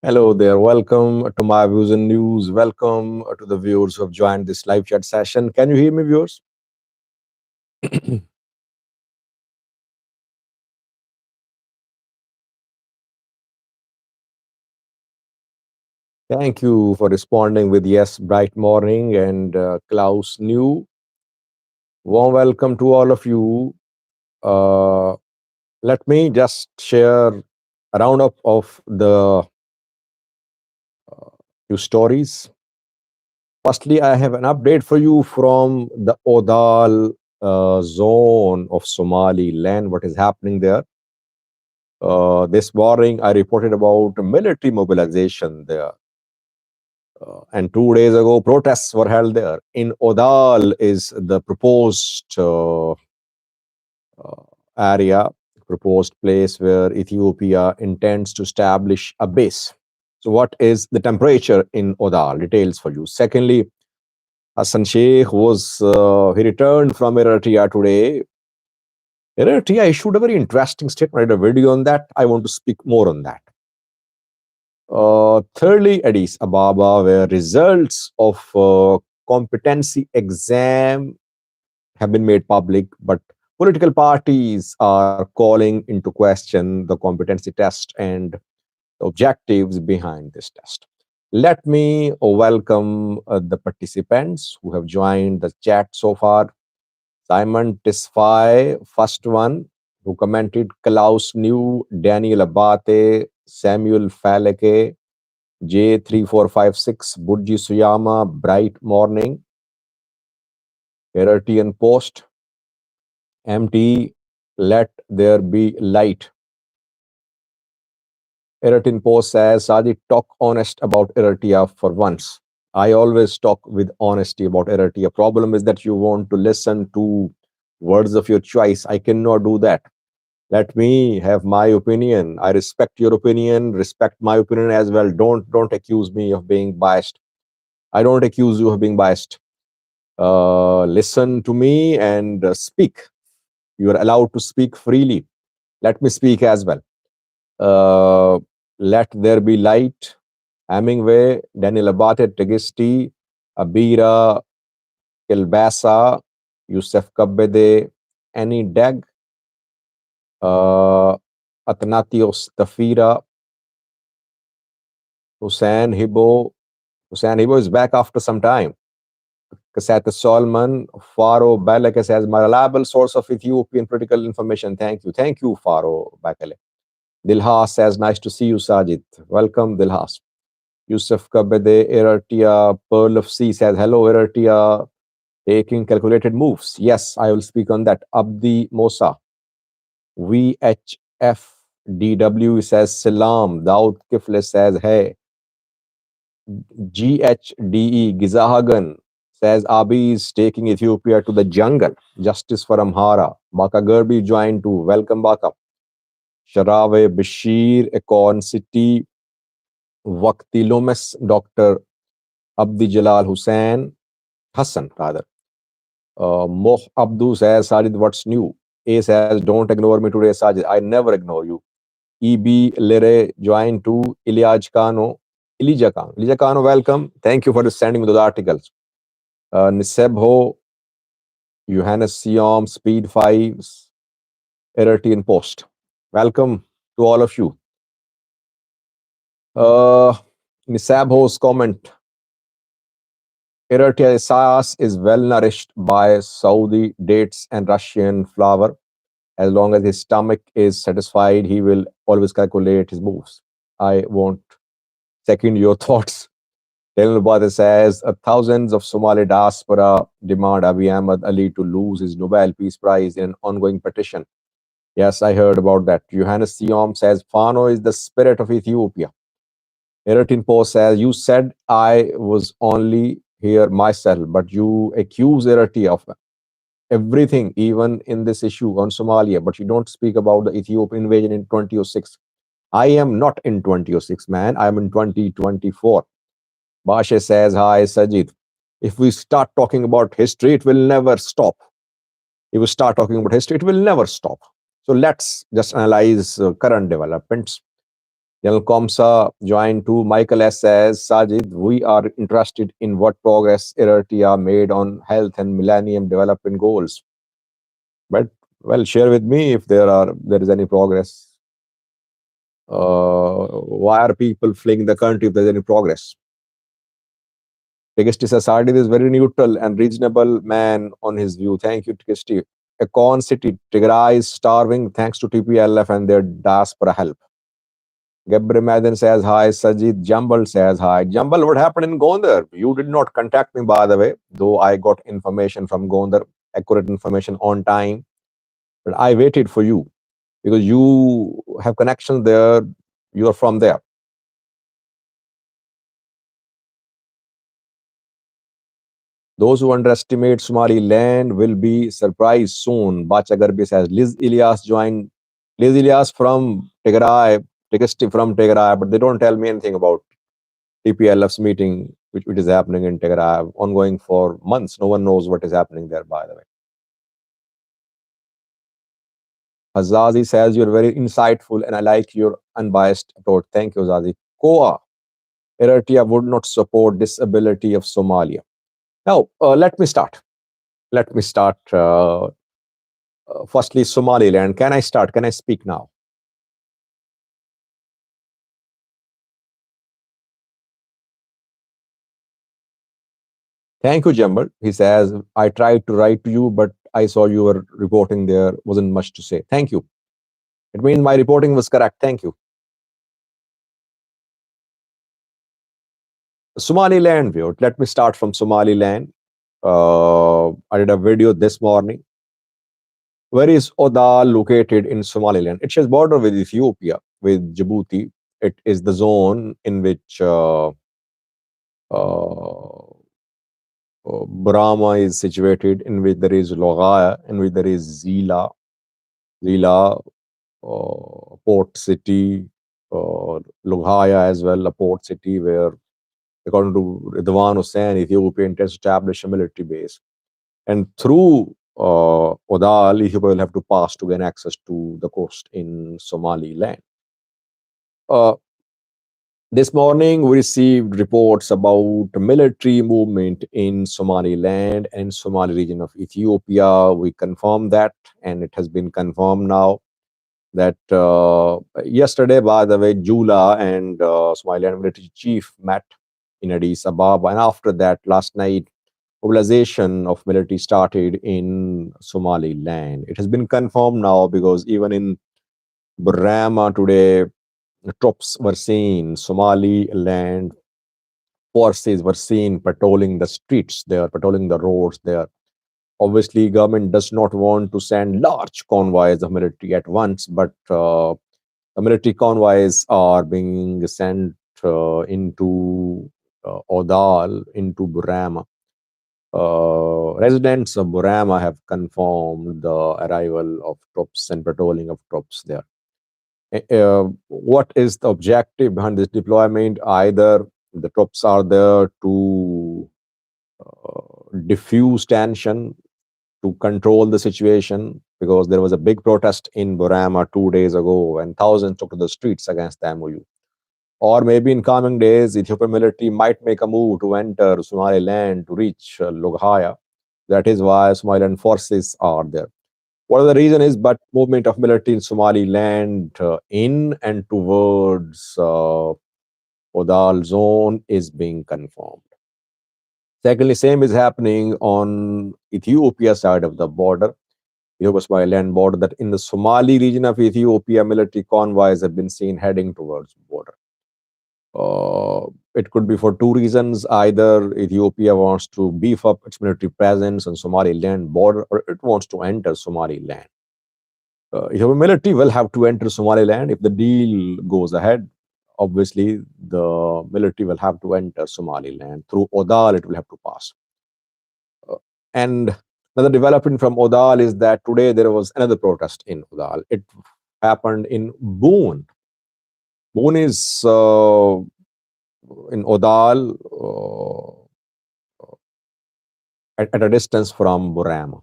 Hello there. Welcome to my views and news. Welcome to the viewers who have joined this live chat session. Can you hear me, viewers? Thank you for responding with yes, bright morning and Klaus new. Warm welcome to all of you. Uh, Let me just share a roundup of the few stories. Firstly, I have an update for you from the Awdal zone of Somaliland. What is happening there? This morning, I reported about military mobilization there. And 2 days ago, protests were held there. In Odal is the proposed area, proposed place where Ethiopia intends to establish a base. So, what is the temperature in Odal? Details for you. Secondly, Hassan Sheikh he returned from Eritrea today. Eritrea issued a very interesting statement. I did a video on that. I want to speak more on that. Thirdly, Addis Ababa, where results of competency exam have been made public, but political parties are calling into question the competency test and the objectives behind this test. Let me welcome the participants who have joined the chat so far. Simon Tisfai, first one, who commented Klaus New, Daniel Abate, Samuel Faleke, J3456, Burji Suyama, Bright Morning, Eritrean Post, MT, Let There Be Light. Eritrean Post says, Sadi, talk honest about Eritrea for once. I always talk with honesty about Eritrea. Problem is that you want to listen to words of your choice. I cannot do that. Let me have my opinion. I respect your opinion, respect my opinion as well. Don't accuse me of being biased. I don't accuse you of being biased. Listen to me and speak. You are allowed to speak freely. Let me speak as well. Let There Be Light, Hemingway, Daniel Abate, Tegisti, Abira, Kilbasa, Yusuf Kabede, Annie Dag, Atnatios Tafira, Hussein Hibo. Hussein Hibo is back after some time. Kasata Solomon, Faro Balake says, my reliable source of Ethiopian political information. Thank you. Thank you, Faro Bakale. Dilhas says, nice to see you, Sajid. Welcome, Dilhas. Yusuf Kabede, Eritrea, Pearl of Sea says, hello, Eritrea, taking calculated moves. Yes, I will speak on that. Abdi Mosa, VHFDW says, Salam. Daud Kifle says, hey. GHDE, Gizahagan says, Abi is taking Ethiopia to the jungle. Justice for Amhara. Baka Gerbi joined too. Welcome, Baka. Sharawe Bashir, Econ City, Wakti Lomes, Dr. Abdi Jalal Hussain, Hassan, rather. Moh Abdu says, Sajid, what's new? A says, don't ignore me today, Sajid. I never ignore you. EB Lere joined to Elijah Kano. Elijah Kano, welcome. Thank you for sending me those articles. Nisebho, Johannes Siom, Speed 5s, Eritrean Post. Welcome to all of you. Nisabho's comment. Eritrea Isaias is well nourished by Saudi dates and Russian flour. As long as his stomach is satisfied, he will always calculate his moves. I won't second your thoughts. Telnubada says, thousands of Somali diaspora demand Abiy Ahmed Ali to lose his Nobel Peace Prize in an ongoing petition. Yes, I heard about that. Johannes Siom says, Fano is the spirit of Ethiopia. Eritrean Post says, you said I was only here myself, but you accuse Eritrea of everything, even in this issue on Somalia, but you don't speak about the Ethiopian invasion in 2006. I am not in 2006, man. I am in 2024. Bashe says, hi, Sajid. If we start talking about history, it will never stop. If we start talking about history, it will never stop. So let's just analyze current developments. General Komsa joined too. Michael S. says, Sajid, we are interested in what progress Eritrea made on health and Millennium Development Goals. But well, share with me if there is any progress. Why are people fleeing the country if there's any progress? Tigesti says, Sajid is very neutral and reasonable man on his view. Thank you, Tigesti. A corn city, Tigray is starving thanks to TPLF and their diaspora help. Gabriel Madden says hi. Sajid Jambal says hi. Jambal, what happened in Gondar? You did not contact me, by the way, though I got information from Gondar, accurate information on time. But I waited for you because you have connections there. You are from there. Those who underestimate Somaliland will be surprised soon. Bacha Garbi says Liz Ilyas joined. Liz Ilyas from Tigray, Tigesti from Tigray, but they don't tell me anything about TPLF's meeting, which is happening in Tigray, ongoing for months. No one knows what is happening there, by the way. Azazi says you're very insightful and I like your unbiased approach. Thank you, Azazi. Koa, Eritrea would not support disability of Somalia. Now, let me start. Let me start. Firstly, Somaliland. Can I start? Can I speak now? Thank you, Jambal. He says, I tried to write to you, but I saw you were reporting there. Wasn't much to say. Thank you. It means my reporting was correct. Thank you. Somaliland view. Let me start from Somaliland. I did a video this morning. Where is Awdal located in Somaliland? It shares border with Ethiopia, with Djibouti. It is the zone in which Brahma is situated, in which there is Logaya, in which there is Zila, port city, Logaya as well, a port city where, according to Ridwan Hussein, Ethiopia intends to establish a military base. And through Awdal, Ethiopia will have to pass to gain access to the coast in Somaliland. Uh, this morning, we received reports about military movement in Somaliland and Somali region of Ethiopia. We confirmed that, and it has been confirmed now that yesterday, by the way, Jula and Somaliland military chief met in Addis Ababa, and after that, last night, mobilization of military started in Somaliland. It has been confirmed now because even in Burama today, the troops were seen, Somaliland forces were seen patrolling the streets there, patrolling the roads there. Obviously, government does not want to send large convoys of military at once, but the military convoys are being sent into Awdal, into Burama. Residents of Burama have confirmed the arrival of troops and patrolling of troops there. What is the objective behind this deployment? Either the troops are there to diffuse tension, to control the situation, because there was a big protest in Burama 2 days ago and thousands took to the streets against the MOU. Or maybe in coming days, Ethiopian military might make a move to enter Somaliland to reach Loghaya. That is why Somaliland forces are there. What the reason is, but movement of military in Somaliland in and towards Awdal zone is being confirmed. Secondly, same is happening on Ethiopia side of the border, Ethiopia-Somaliland border, that in the Somali region of Ethiopia, military convoys have been seen heading towards border. It could be for two reasons. Either Ethiopia wants to beef up its military presence on Somaliland border, or it wants to enter Somaliland. Ethiopian military will have to enter Somaliland if the deal goes ahead. Obviously, the military will have to enter Somaliland. Through Awdal, it will have to pass. And another development from Awdal is that today there was another protest in Awdal. It happened in Boone. Boone is in Awdal, at a distance from Burama.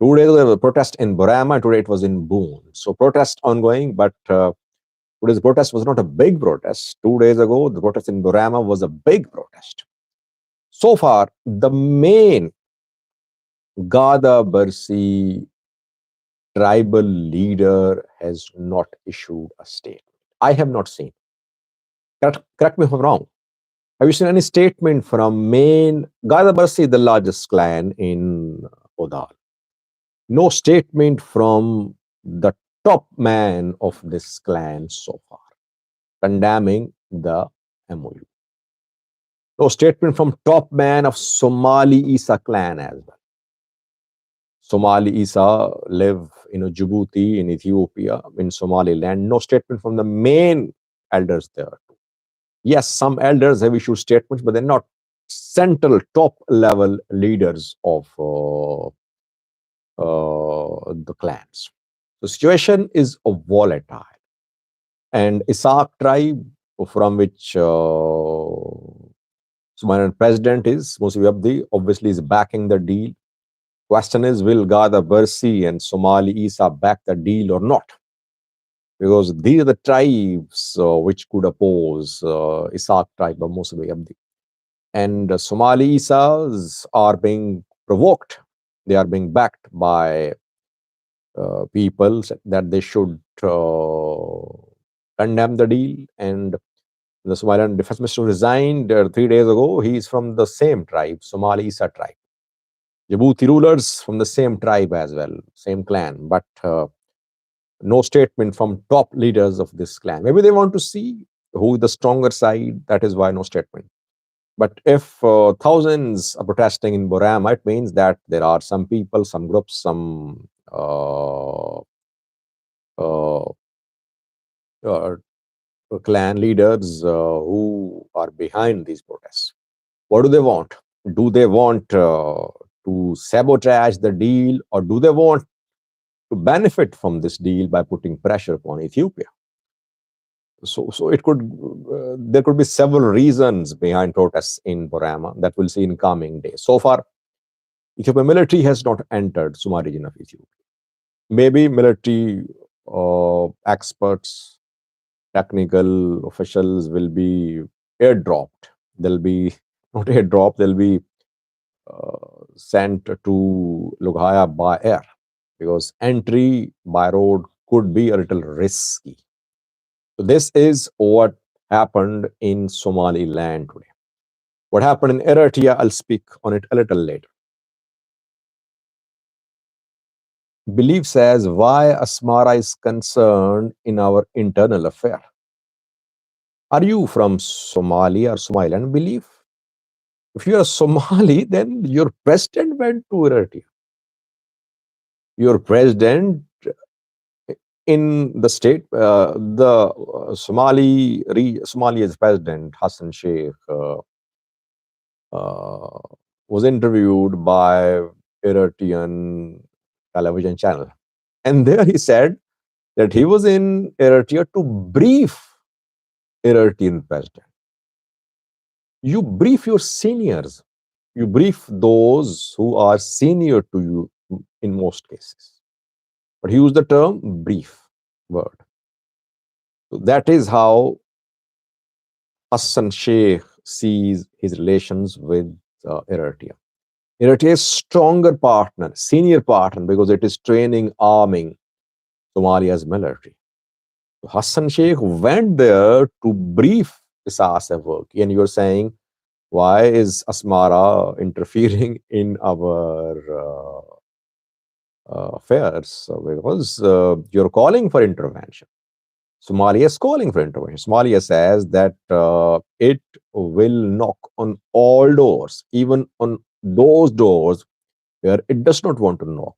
2 days ago, there was a protest in Burama. Today it was in Boone. So protest ongoing, but Today's protest was not a big protest. 2 days ago, the protest in Burama was a big protest. So far, the main Gada Barsi tribal leader has not issued a statement. I have not seen. Correct me if I'm wrong. Have you seen any statement from main Gada Barsi, the largest clan in Awdal? No statement from the top man of this clan so far, condemning the MOU. No statement from top man of Somali Isa clan as well. Somali Isa live in Djibouti, in Ethiopia, in Somaliland. No statement from the main elders there. Yes, some elders have issued statements, but they're not central top level leaders of the clans. The situation is volatile. And Isaac tribe, from which Somalian president is, Musa Abdi, obviously is backing the deal. Question is, will Gada Barsi and Somali Isa back the deal or not? Because these are the tribes which could oppose Isaac tribe of Musa Abdi. And Somali Isas are being provoked. They are being backed by people that they should condemn the deal. And the Somalian defense minister resigned 3 days ago. He is from the same tribe, Somali Isa tribe. Djibouti rulers from the same tribe as well, same clan, but no statement from top leaders of this clan. Maybe they want to see who is the stronger side. That is why no statement. But if thousands are protesting in Borama, it means that there are some people, some groups, some uh, clan leaders who are behind these protests. What do they want? Do they want to sabotage the deal, or do they want to benefit from this deal by putting pressure upon Ethiopia? So it could there could be several reasons behind protests in Borama that we'll see in coming days. So far, Ethiopian military has not entered Suma region of Ethiopia. Maybe military experts, technical officials will be airdropped. They'll be not airdropped. They'll be sent to Lughaya by air, because entry by road could be a little risky. So this is what happened in Somaliland today. What happened in Eritrea, I'll speak on it a little later. Belief says why Asmara is concerned in our internal affair. Are you from Somalia or Somaliland? Belief. If you are Somali, then your president went to Eritrea. Your president in the state, the Somalia's president, Hassan Sheikh, was interviewed by Eritrean television channel. And there he said that he was in Eritrea to brief Eritrean president. You brief your seniors. You brief those who are senior to you in most cases. But he used the term brief word. So that is how Hassan Sheikh sees his relations with Eritrea. Eritrea is stronger partner, senior partner, because it is training, arming Somalia's military. So Hassan Sheikh went there to brief Isas Afwerki, and you're saying, why is Asmara interfering in our affairs? Because you're calling for intervention. Somalia is calling for intervention. Somalia says that it will knock on all doors, even on those doors where it does not want to knock,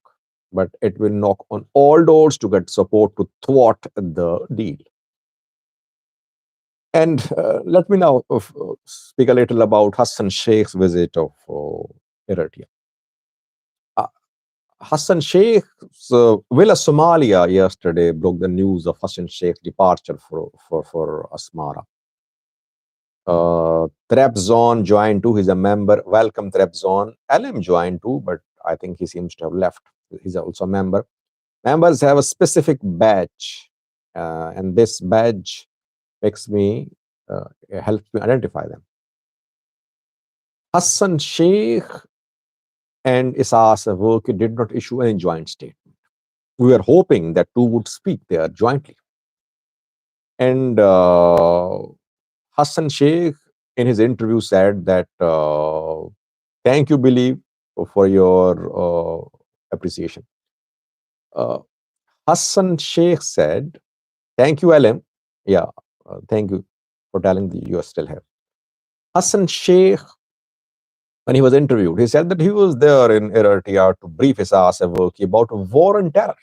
but it will knock on all doors to get support to thwart the deal. And let me now speak a little about Hassan Sheikh's visit of Eritrea. Hassan Sheikh's Villa Somalia yesterday broke the news of Hassan Sheikh's departure for Asmara. Trebzon joined too. He's a member. Welcome, Trebzon. LM joined too, but I think he seems to have left. He's also a member. Members have a specific badge and this badge makes me helps me identify them. Hassan Sheikh and Isas Afwerki did not issue any joint statement. We were hoping that two would speak there jointly. And Hassan Sheikh, in his interview, said that thank you, Believe, for your appreciation. Uh, Hassan Sheikh said, thank you, LM. Yeah, thank you for telling that you are still here. Hassan Sheikh, when he was interviewed, he said that he was there in Eritrea to brief his Afwerki about war and terror,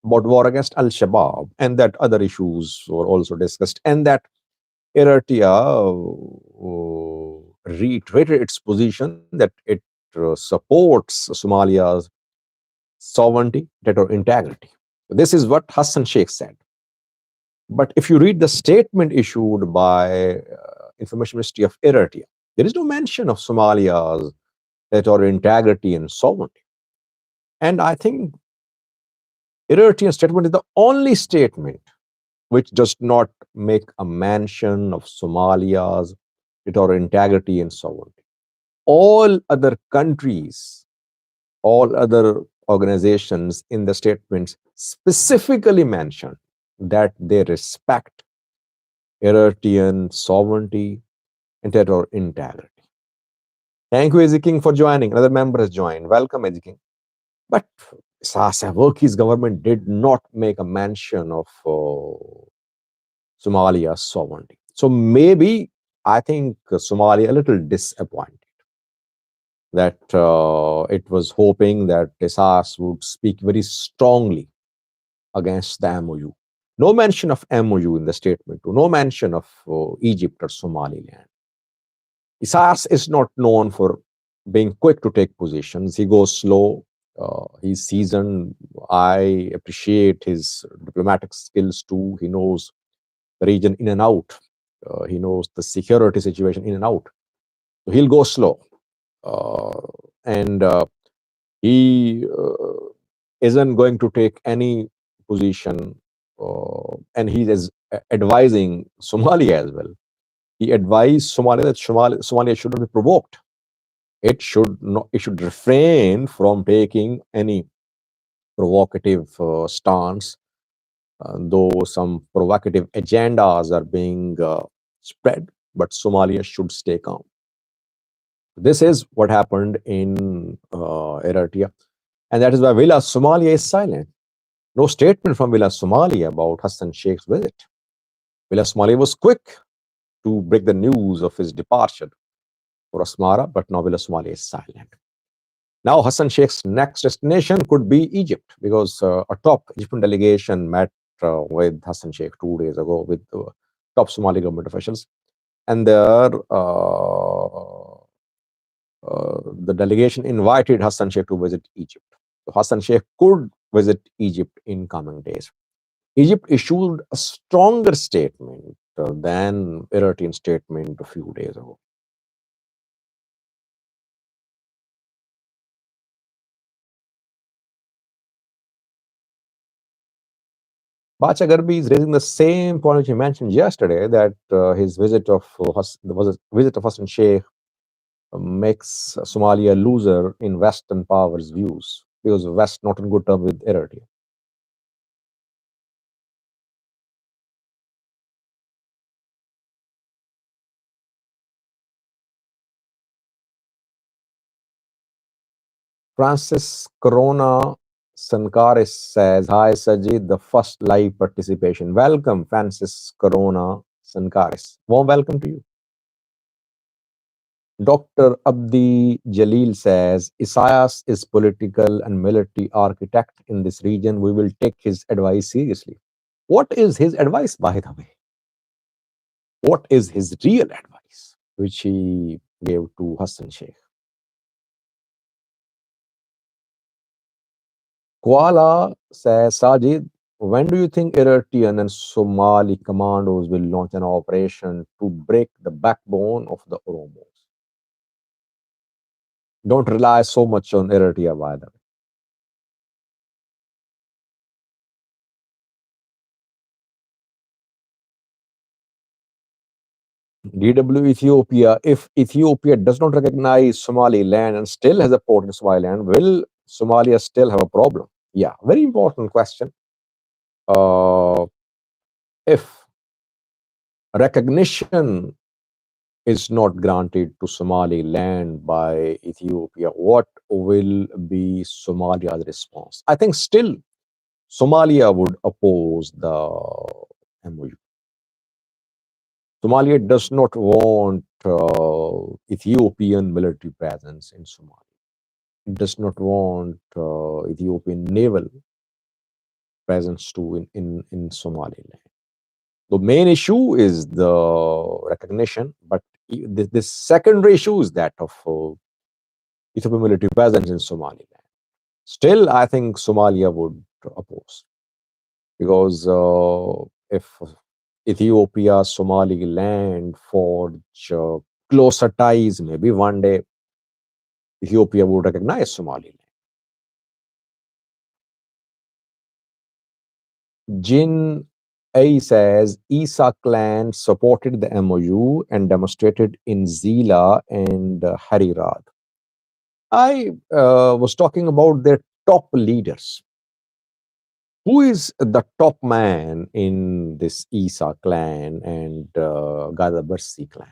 about war against Al Shabaab, and that other issues were also discussed, and that Eritrea reiterated its position that it supports Somalia's sovereignty, territorial integrity. This is what Hassan Sheikh said. But if you read the statement issued by Information Ministry of Eritrea, there is no mention of Somalia's territorial integrity and sovereignty. And I think Eritrean statement is the only statement which does not make a mention of Somalia's territorial integrity and sovereignty. All other countries, all other organizations in the statements specifically mention that they respect Eritrean sovereignty and territorial integrity. Thank you, Ezi King, for joining. Another member has joined. Welcome, Ezi King. But Afwerki's government did not make a mention of Somalia's sovereignty. So maybe I think Somalia a little disappointed that it was hoping that Isas would speak very strongly against the MOU. No mention of MOU in the statement, no mention of Egypt or Somaliland. Isas is not known for being quick to take positions. He goes slow. He's seasoned. I appreciate his diplomatic skills too. He knows the region in and out. He knows the security situation in and out. So he'll go slow. And he isn't going to take any position. And he is advising Somalia as well. He advised Somalia that Somalia should not be provoked. It should not. It should refrain from taking any provocative stance, though some provocative agendas are being spread. But Somalia should stay calm. This is what happened in Eritrea, and that is why Villa Somalia is silent. No statement from Villa Somalia about Hassan Sheikh's visit. Villa Somalia was quick to break the news of his departure for Asmara, but now Villa Somalia is silent. Now Hassan Sheikh's next destination could be Egypt, because a top Egyptian delegation met with Hassan Sheikh 2 days ago with top Somali government officials, and there the delegation invited Hassan Sheikh to visit Egypt. So Hassan Sheikh could visit Egypt in coming days. Egypt issued a stronger statement than Eritrean statement a few days ago. Bacha Garbi is raising the same point which he mentioned yesterday, that his visit of the visit of Hassan Sheikh makes Somalia loser in Western powers' views, because West not on good terms with Eritrea. Francis Corona Sankaris says, hi Sajid, the first live participation. Welcome, Francis Corona Sankaris. Warm welcome to you. Dr. Abdi Jalil says, Isaias is political and military architect in this region. We will take his advice seriously. What is his advice, by the way? What is his real advice, which he gave to Hassan Sheikh? Kuala says, Sajid, when do you think Eritrean and Somali commandos will launch an operation to break the backbone of the Oromos? Don't rely so much on Eritrea, by the way. DW Ethiopia. If Ethiopia does not recognize Somaliland and still has a port in Somaliland, will Somalia still have a problem? Yeah, very important question. If recognition is not granted to Somaliland by Ethiopia, what will be Somalia's response? I think still Somalia would oppose the MOU. Somalia does not want Ethiopian military presence in Somalia. It does not want Ethiopian naval presence too in Somaliland. The main issue is the recognition, but the secondary issue is that of Ethiopian military presence in Somaliland. Still, I think Somalia would oppose because if Ethiopia, Somaliland forge closer ties, maybe one day Ethiopia would recognize Somaliland. Jin A says Isa clan supported the MOU and demonstrated in Zila and Harirad. I was talking about their top leaders. Who is the top man in this Isa clan and Gadabarsi clan?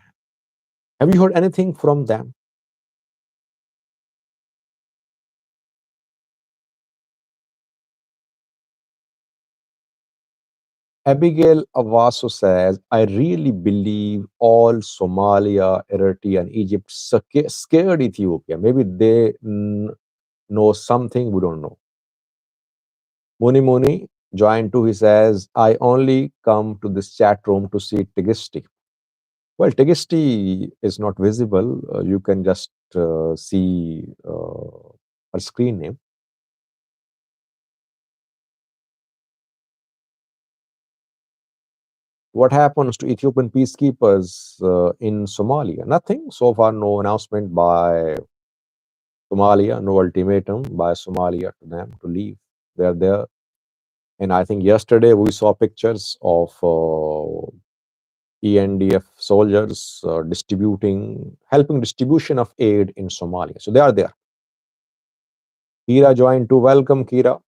Have you heard anything from them? Abigail Avaso says, I really believe all Somalia, Eritrea, and Egypt scared Ethiopia. Maybe they know something we don't know. Muni Muni joined too. He says, I only come to this chat room to see Tegisti. Well, Tegisti is not visible. You can just see her screen name. What happens to Ethiopian peacekeepers in Somalia? Nothing. So far, no announcement by Somalia, no ultimatum by Somalia to them to leave. They're there. And I think yesterday we saw pictures of ENDF soldiers helping distribution of aid in Somalia. So they are there. Kira joined to welcome Kira.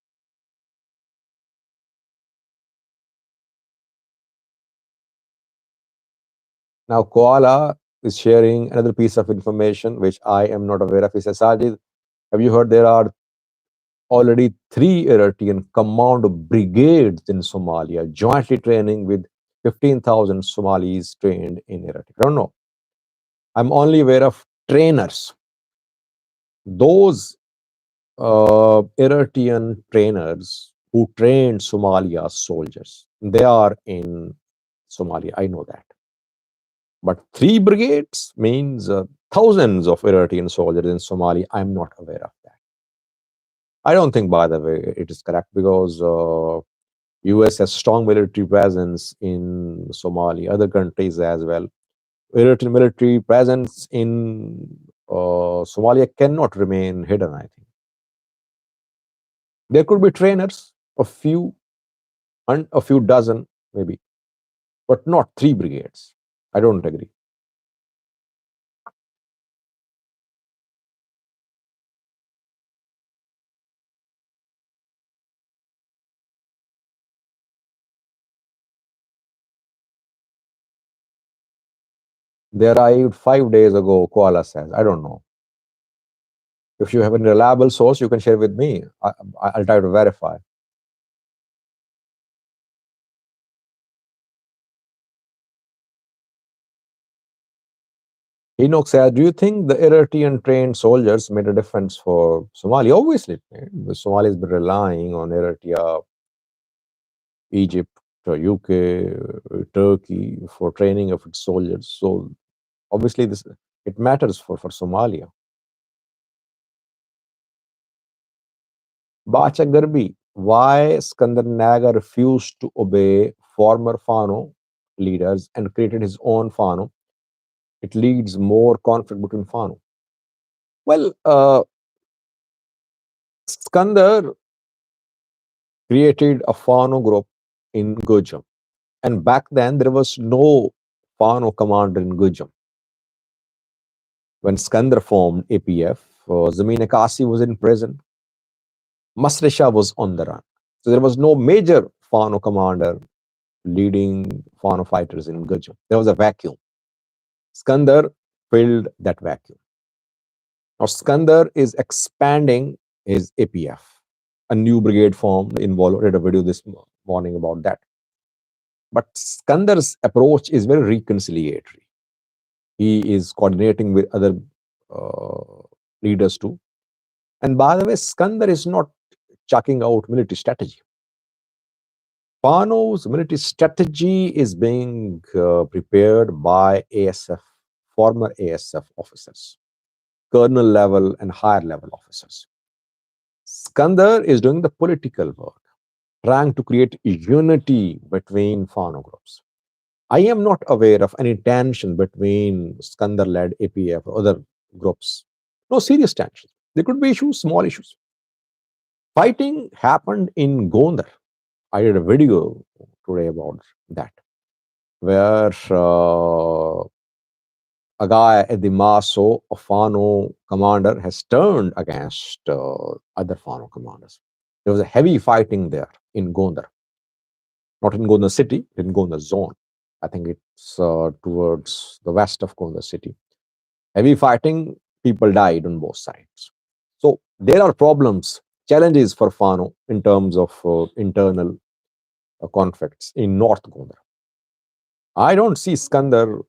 Now Koala is sharing another piece of information which I am not aware of. He says, Sajid, have you heard there are already 3 Eritrean command brigades in Somalia, jointly training with 15,000 Somalis trained in Eritrea? I don't know. I'm only aware of trainers. Those Eritrean trainers who trained Somalia soldiers, they are in Somalia. I know that. But 3 brigades means thousands of Eritrean soldiers in Somalia. I'm not aware of that. I don't think, by the way, it is correct because US has strong military presence in Somalia, other countries as well. Eritrean military presence in Somalia cannot remain hidden, I think. There could be trainers, a few, and a few dozen, maybe, but not 3 brigades. I don't agree. They arrived 5 days ago, Koala says. I don't know. If you have a reliable source, you can share with me. I'll try to verify. Enoch says, do you think the Eritrean trained soldiers made a difference for Somalia? Obviously, it made. Somalia has been relying on Eritrea, Egypt, UK, Turkey for training of its soldiers. So obviously, this it matters for Somalia. Bacha Garbi, why Skandar Naga refused to obey former Fano leaders and created his own Fano? It leads more conflict between Fano. Well, Skandar created a Fano group in Gujam. And back then, there was no Fano commander in Gujam. When Skandar formed APF, Zameen Akasi was in prison. Masre Shah was on the run. So there was no major Fano commander leading Fano fighters in Gujam. There was a vacuum. Skandar filled that vacuum. Now Skandar is expanding his APF. A new brigade formed in Volo. I read a video this morning about that. But Skandar's approach is very reconciliatory. He is coordinating with other uh, leaders too. And by the way, Skandar is not chucking out military strategy. Fano's military strategy is being prepared by ASF, former ASF officers, colonel level and higher level officers. Skandar is doing the political work, trying to create unity between Fano groups. I am not aware of any tension between Skandar led APF or other groups. No serious tension. There could be issues, small issues. Fighting happened in Gondar. I did a video today about that, where a guy at the Maso, a Fano commander, has turned against other Fano commanders. There was a heavy fighting there in Gondar, not in Gondar city, in Gondar zone. I think it's towards the west of Gondar city. Heavy fighting, people died on both sides. So there are problems, challenges for Fano in terms of internal conflicts in North Gondar. I don't see Skandar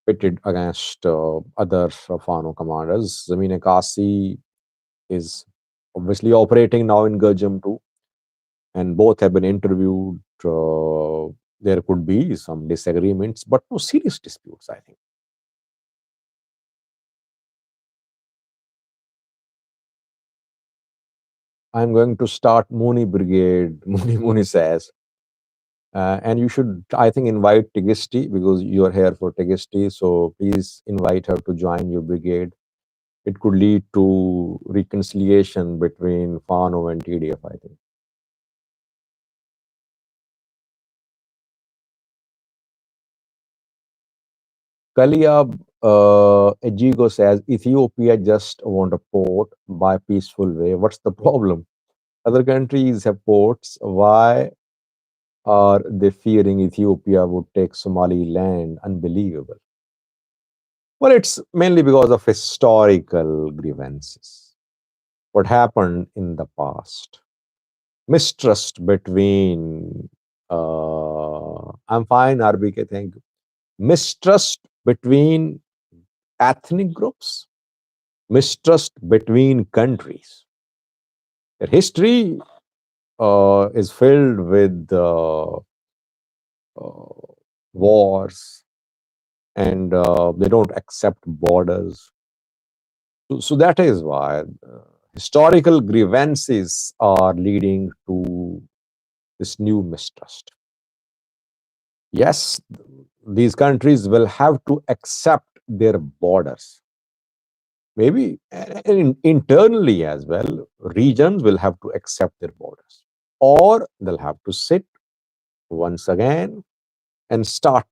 pitted against other Fano commanders. Zameen Kasi is obviously operating now in Gurjam too, and both have been interviewed. There could be some disagreements, but no serious disputes, I think. I'm going to start Muni Brigade, Muni says. And you should, I think, invite Tegisti because you are here for Tegisti. So please invite her to join your brigade. It could lead to reconciliation between Fano and TDF, I think. Kaliab Ejigo says Ethiopia just want a port by peaceful way. What's the problem? Other countries have ports. Why are they fearing Ethiopia would take Somaliland? Unbelievable. Well, it's mainly because of historical grievances. What happened in the past? Mistrust between, I'm fine, RBK, thank you. Mistrust between ethnic groups, mistrust between countries. Their history is filled with wars, and they don't accept borders. So that is why historical grievances are leading to this new mistrust. Yes, these countries will have to accept their borders. Maybe internally as well, regions will have to accept their borders, or they'll have to sit once again and start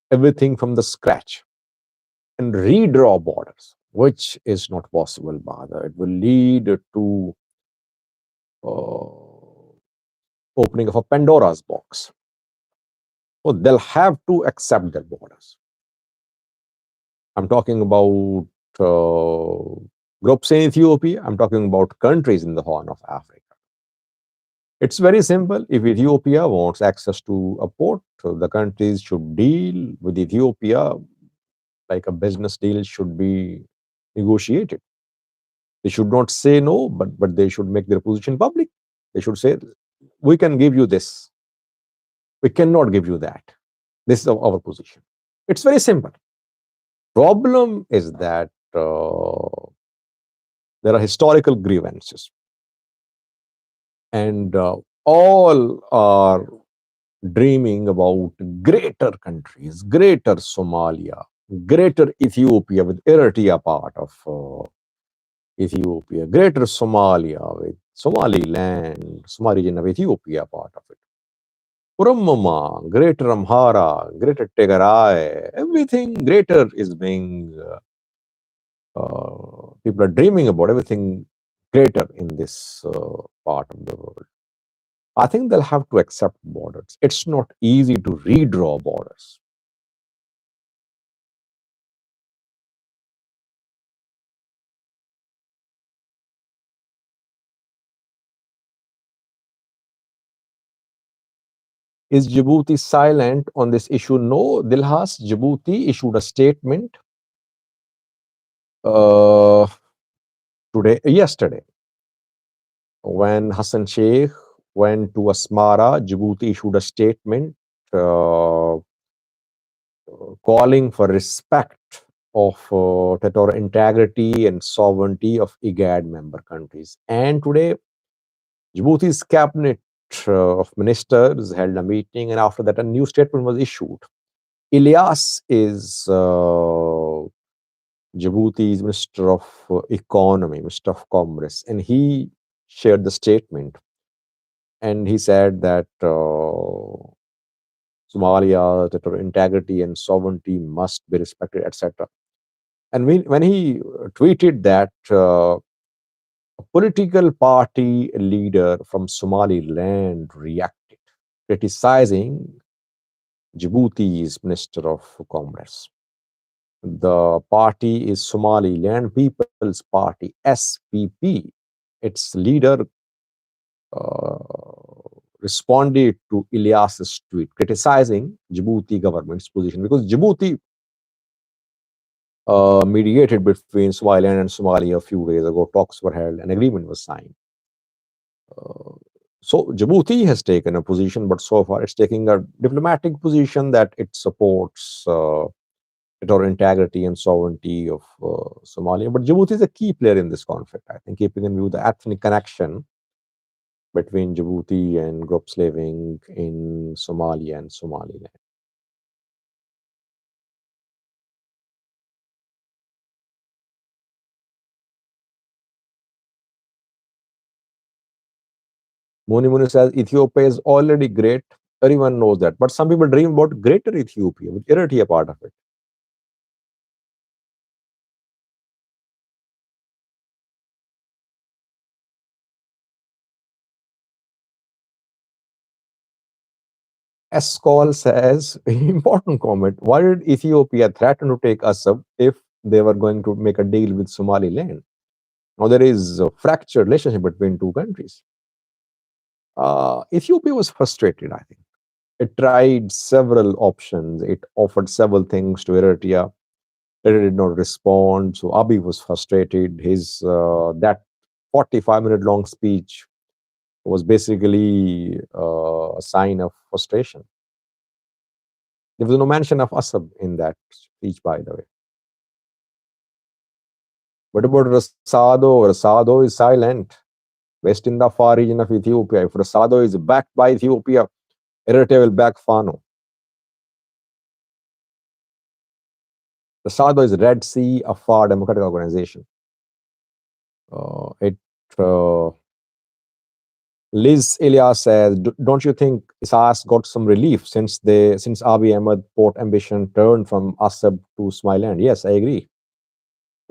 everything from the scratch and redraw borders, which is not possible, Bahadur. It will lead to opening of a Pandora's box. So they'll have to accept their borders. I'm talking about groups in Ethiopia. I'm talking about countries in the Horn of Africa. It's very simple. If Ethiopia wants access to a port, the countries should deal with Ethiopia like a business deal should be negotiated. They should not say no, but they should make their position public. They should say, we can give you this. We cannot give you that. This is our position. It's very simple. Problem is that there are historical grievances, and all are dreaming about greater countries, greater Somalia, greater Ethiopia with Eritrea part of Ethiopia, greater Somalia with Somaliland, Somali region of Ethiopia part of it. Urumama, Greater Amhara, Greater Tegarai, everything greater is being, people are dreaming about everything greater in this part of the world. I think they'll have to accept borders. It's not easy to redraw borders. Is Djibouti silent on this issue? No, Dilhas, Djibouti issued a statement uh, yesterday, when Hassan Sheikh went to Asmara. Djibouti issued a statement uh, calling for respect of territorial integrity and sovereignty of IGAD member countries. And today, Djibouti's cabinet of ministers held a meeting, and after that, a new statement was issued. Ilyas is Djibouti's Minister of Economy, Minister of Commerce, and he shared the statement. And he said that Somalia, territorial integrity and sovereignty must be respected, etc. And when he tweeted that, a political party leader from Somaliland reacted, criticizing Djibouti's Minister of Commerce. The party is Somaliland People's Party, SPP. Its leader responded to Ilyas's tweet, criticizing Djibouti government's position, because Djibouti mediated between Somaliland and Somalia a few days ago. Talks were held, an agreement was signed. Uh, so Djibouti has taken a position, but so far it's taking a diplomatic position that it supports territorial integrity and sovereignty of Somalia. But Djibouti is a key player in this conflict, I think, keeping in view the ethnic connection between Djibouti and groups living in Somalia and Somaliland. Moni Muni says Ethiopia is already great. Everyone knows that. But some people dream about greater Ethiopia, with Eritrea part of it. Escol says, important comment, why did Ethiopia threaten to take Assab if they were going to make a deal with Somaliland? Now there is a fractured relationship between two countries. Ethiopia was frustrated, I think. It tried several options. It offered several things to Eritrea. Eritrea did not respond. So Abiy was frustrated. His that 45-minute long speech was basically a sign of frustration. There was no mention of Assad in that speech, by the way. What about Rasado? Rasado is silent. West in the far region of Ethiopia. If Rasado is backed by Ethiopia, Eritrea will back Fano. Rasado is Red Sea, a far democratic organization. It Liz Elias says, don't you think Isaias got some relief since Abiy Ahmed port ambition turned from Assab to Somaliland? Yes, I agree.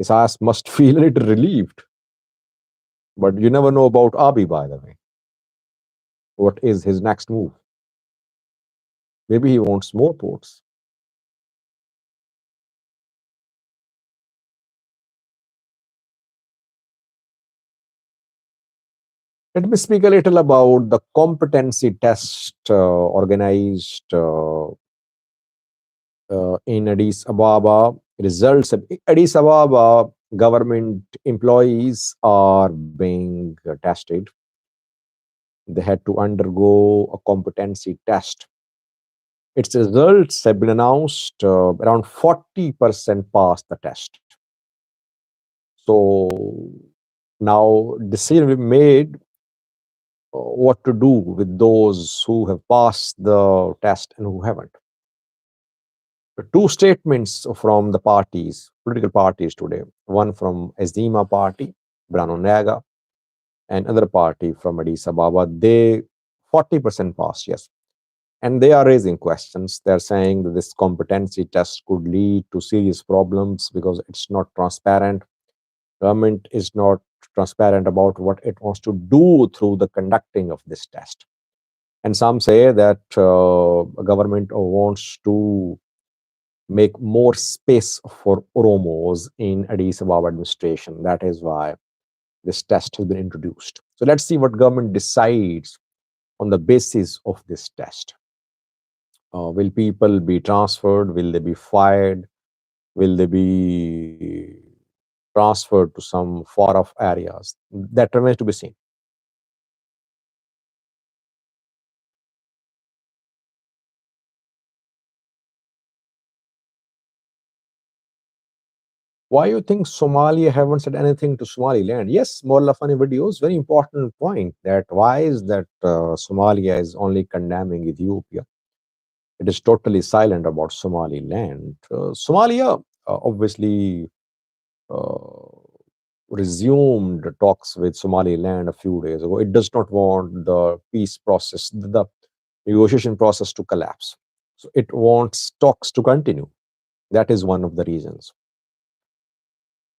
Isaias must feel a little relieved. But you never know about Abiy, by the way. What is his next move? Maybe he wants more ports. Let me speak a little about the competency test organized in Addis Ababa. Results of Addis Ababa government employees are being tested. They had to undergo a competency test. Its results have been announced. Around 40% passed the test. So now decision will be made what to do with those who have passed the test and who haven't. Two statements from the parties, political parties today. One from Ezima party, Brano Naga, and another party from Addis Ababa. They 40% passed, yes. And they are raising questions. They're saying that this competency test could lead to serious problems because it's not transparent. Government is not transparent about what it wants to do through the conducting of this test. And some say that government wants to make more space for Oromos in Addis Ababa administration. That is why this test has been introduced. So let's see what government decides on the basis of this test. Will people be transferred? Will they be fired? Will they be transferred to some far off areas? That remains to be seen. Why you think Somalia haven't said anything to Somaliland? Yes, more funny videos. Very important point. That why is that Somalia is only condemning Ethiopia? It is totally silent about Somaliland. Somalia obviously uh, resumed talks with Somaliland a few days ago. It does not want the peace process, the negotiation process to collapse. So it wants talks to continue. That is one of the reasons.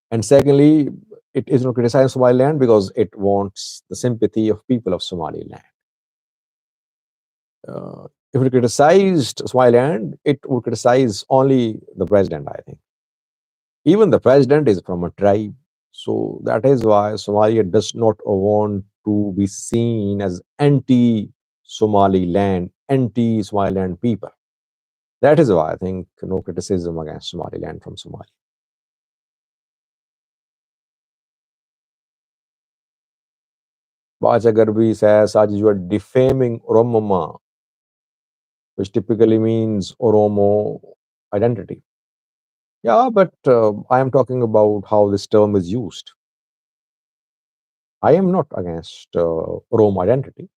And secondly, it is not criticizing Somaliland because it wants the sympathy of people of Somaliland. If it criticized Somaliland, it would criticize only the president, I think. Even the president is from a tribe. So that is why Somalia does not want to be seen as anti Somaliland, anti Somaliland people. That is why I think no criticism against Somaliland from Somalia. Bacha Garbi says, Sajid, you are defaming Oromoma, which typically means Oromo identity. Yeah, but I am talking about how this term is used. I am not against Oromo identity.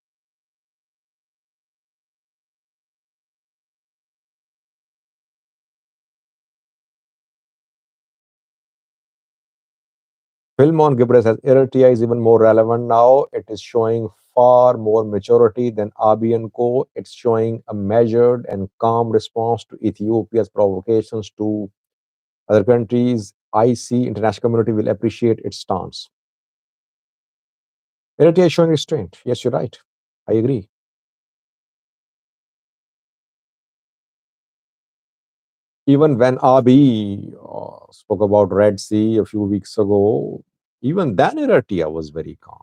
Film on Gibraltar says Eritrea is even more relevant now. It is showing far more maturity than Abiy and Co. It's showing a measured and calm response to Ethiopia's provocations to other countries. I see international community will appreciate its stance. Eritrea is showing restraint. Yes, you're right. I agree. Even when Abiy spoke about Red Sea a few weeks ago, even then Eritrea was very calm.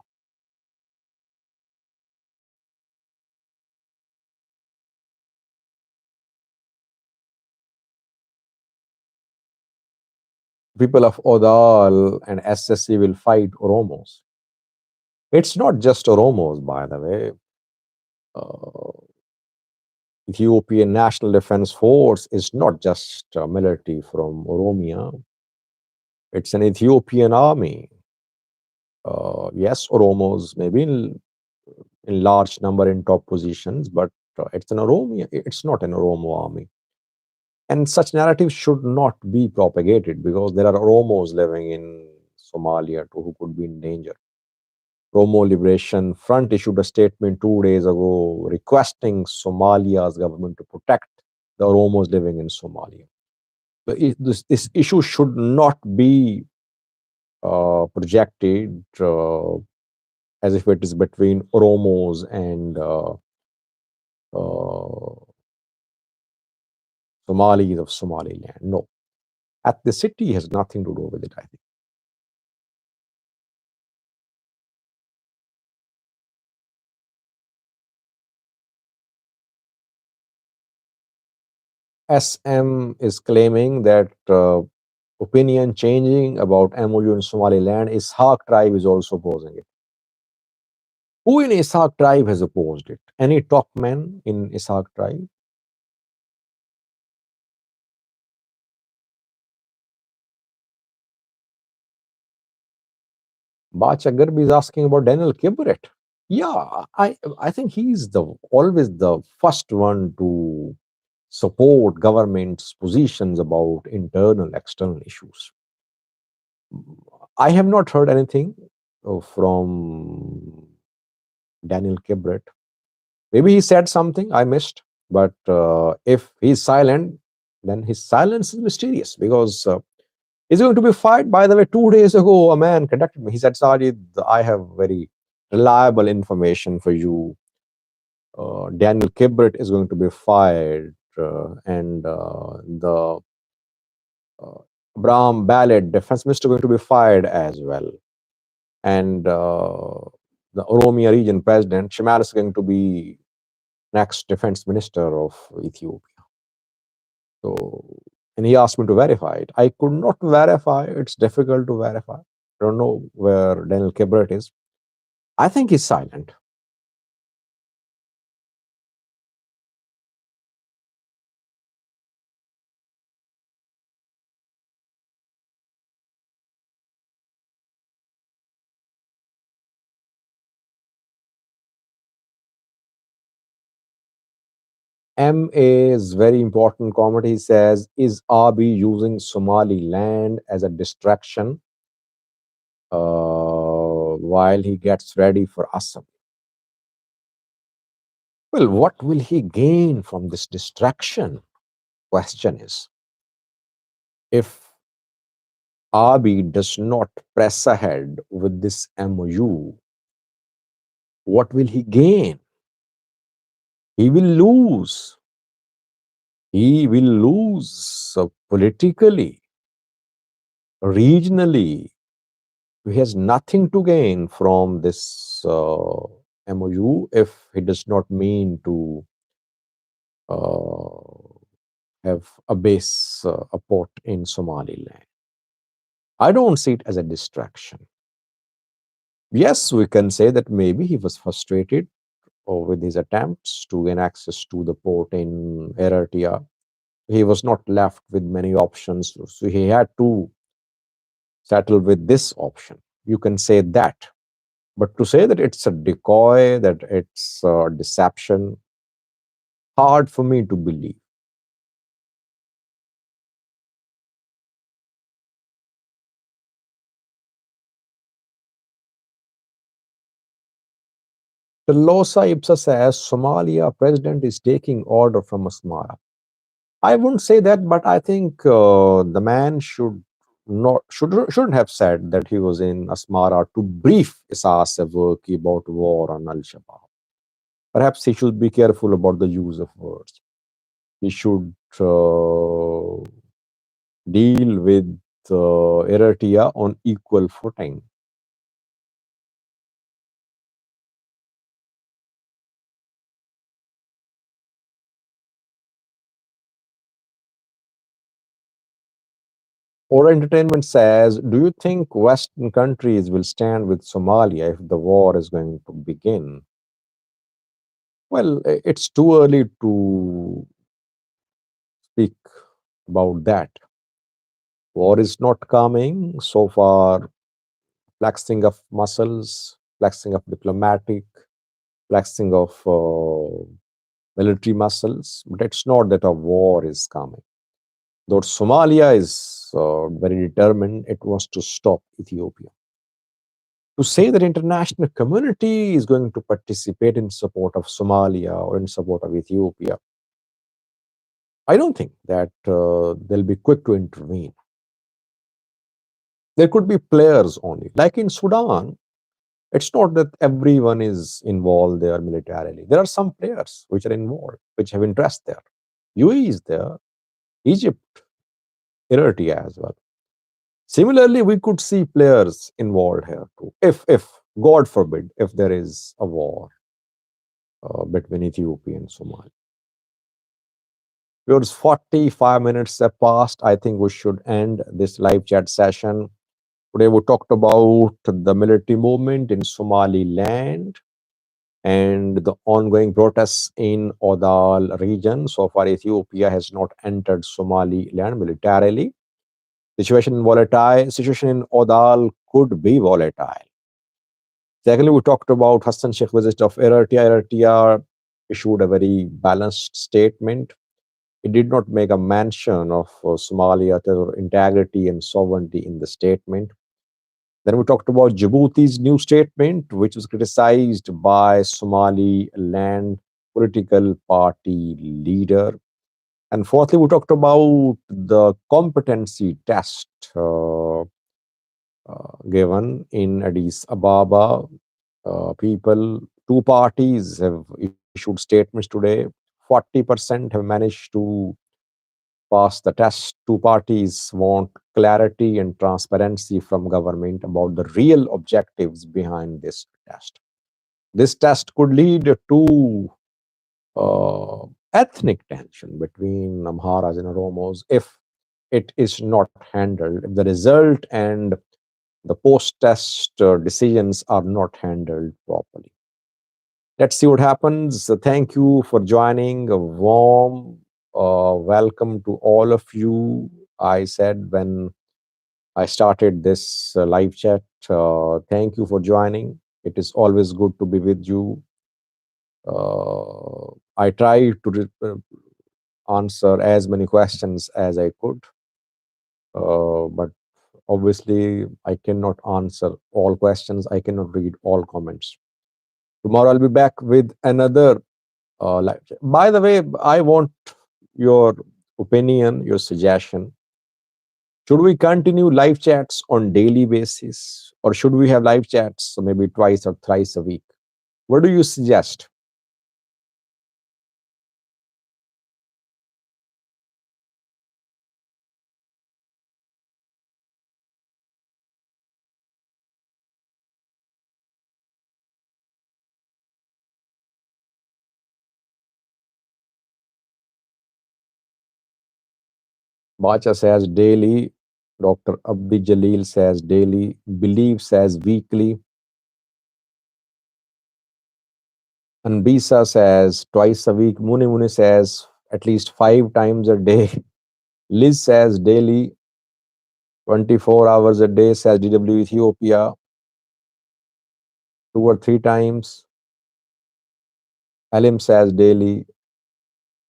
People of Awdal and SSC will fight Oromos. It's not just Oromos, by the way. Ethiopian National Defense Force is not just a military from Oromia. It's an Ethiopian army. Yes, Oromos maybe in large number in top positions, but it's an Oromia. It's not an Oromo army. And such narratives should not be propagated because there are Oromos living in Somalia too who could be in danger. Oromo Liberation Front issued a statement 2 days ago requesting Somalia's government to protect the Oromos living in Somalia. This issue should not be projected as if it is between Oromos and uh, Somalis of Somaliland. No, ethnicity has nothing to do with it, I think. SM is claiming that opinion changing about MOU in Somaliland, Ishaq tribe is also opposing it. Who in Ishaq tribe has opposed it? Any top men in Ishaq tribe? Bach Agarbi is asking about Daniel Kibret. Yeah, I think he's the always the first one to support government's positions about internal external issues. I have not heard anything from Daniel Kibret. Maybe he said something I missed. But if he's silent, then his silence is mysterious because he's going to be fired. By the way, 2 days ago, a man contacted me. He said, Sajid, I have very reliable information for you. Daniel Kibrit is going to be fired, and the uh, Abraham Ballard, defense minister, going to be fired as well. And the Oromia region president, Shemal, is going to be next defense minister of Ethiopia. So, and he asked me to verify it. I could not verify. It's difficult to verify. I don't know where Daniel Kibret is. I think he's silent. MA is very important comment. He says, is Abiy using Somaliland as a distraction while he gets ready for Assam? Well, what will he gain from this distraction? Question is, if Abiy does not press ahead with this MOU, what will he gain? He will lose. He will lose politically, regionally. He has nothing to gain from this MOU if he does not mean to uh, have a base, a port in Somaliland. I don't see it as a distraction. Yes, we can say that maybe he was frustrated with his attempts to gain access to the port in Eritrea. He was not left with many options, so he had to settle with this option. You can say that. But to say that it's a decoy, that it's a deception, hard for me to believe. The Losa Ipsa says Somalia president is taking order from Asmara. I wouldn't say that, but I think the man shouldn't have said that he was in Asmara to brief Isas Afwerki about war on Al Shabaab. Perhaps he should be careful about the use of words. He should deal with Eritrea on equal footing. Or Entertainment says, do you think Western countries will stand with Somalia if the war is going to begin? Well, it's too early to speak about that. War is not coming. So far, flexing of muscles, flexing of diplomatic, flexing of military muscles. But it's not that a war is coming. Though Somalia is very determined, it wants to stop Ethiopia. To say that international community is going to participate in support of Somalia or in support of Ethiopia, I don't think that they'll be quick to intervene. There could be players only. Like in Sudan, it's not that everyone is involved there militarily. There are some players which are involved, which have interest there. UAE is there, Egypt, Eritrea as well. Similarly, we could see players involved here too. If God forbid, if there is a war between Ethiopia and Somalia. Yours 45 minutes have passed. I think we should end this live chat session. Today we talked about the military movement in Somaliland and the ongoing protests in Awdal region. So far, Ethiopia has not entered Somaliland militarily. Situation in Awdal could be volatile. Secondly, we talked about Hassan Sheikh visit of Eritrea. Eritrea issued a very balanced statement. It did not make a mention of Somalia integrity and sovereignty in the statement. Then we talked about Djibouti's new statement, which was criticized by Somaliland political party leader. And fourthly, we talked about the competency test given in Addis Ababa. Two parties have issued statements today. 40% have managed to pass the test. Two parties want clarity and transparency from government about the real objectives behind this test. This test could lead to ethnic tension between Amharas and Oromos if it is not handled. If the result and the post-test decisions are not handled properly. Let's see what happens. Thank you for joining. A warm welcome to all of you. I said when I started this live chat, thank you for joining. It is always good to be with you. I try to answer as many questions as I could, but obviously I cannot answer all questions. I cannot read all comments. Tomorrow I'll be back with another live chat. By the way, I want your opinion, your suggestion. Should we continue live chats on daily basis, or should we have live chats maybe twice or thrice a week? What do you suggest? Bacha says daily. Dr. Abdi Jalil says daily. Believe says weekly. Anbisa says twice a week. Muni Muni says at least 5 times a day. Liz says daily. 24 hours a day, says DW Ethiopia. 2 or 3 times. Alim says daily.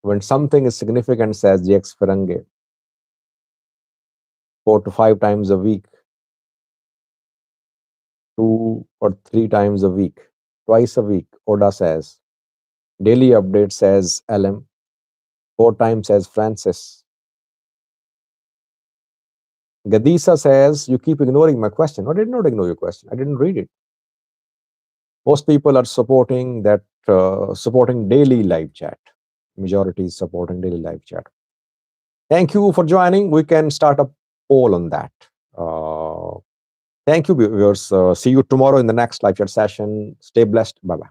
When something is significant, says JX Ferange. 4 to 5 times a week. 2 or 3 times a week. Twice a week, Oda says. Daily update, says Alim. 4 times, says Francis. Gadisa says, you keep ignoring my question. No, I did not ignore your question. I didn't read it. Most people are supporting that, supporting daily live chat. Majority is supporting daily live chat. Thank you for joining. We can start a poll on that. Thank you, viewers. See you tomorrow in the next live chat session. Stay blessed. Bye-bye.